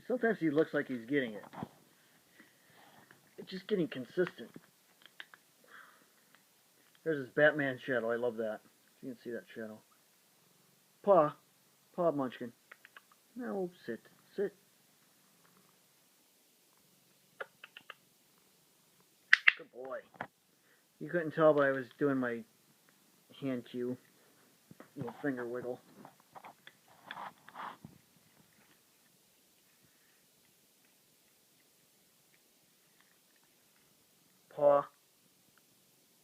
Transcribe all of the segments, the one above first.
Sometimes he looks like he's getting it. It's just getting consistent. There's his Batman shadow. I love that. You can see that shadow. Paw. Paw, Munchkin. No, sit. Sit. Good boy. You couldn't tell, but I was doing my hand cue. Little finger wiggle. Paw.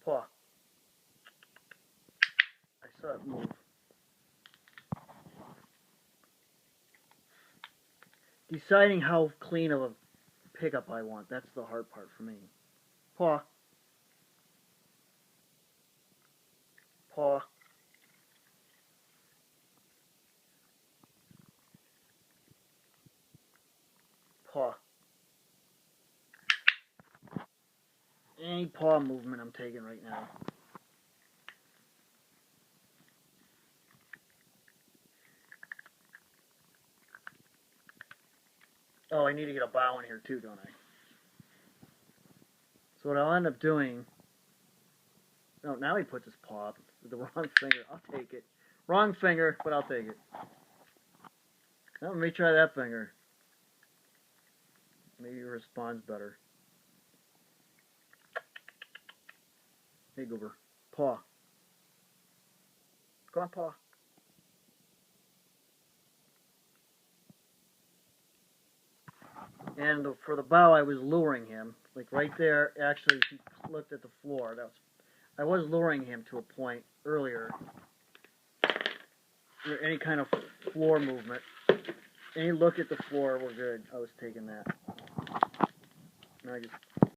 Paw. I saw it move. Deciding how clean of a pickup I want. That's the hard part for me. Paw. Paw. Paw. Any paw movement I'm taking right now. Oh, I need to get a bow in here too, don't I? So what I'll end up doing... Oh, now he puts his paw up with the wrong finger. I'll take it. Wrong finger, but I'll take it. Now, let me try that finger. Maybe it responds better. Hey, Goober. Paw. Come on, paw. And for the bow, I was luring him. Like right there, actually, he looked at the floor. I was luring him to a point earlier. Any kind of floor movement. Any look at the floor, we're good. I was taking that. Now I just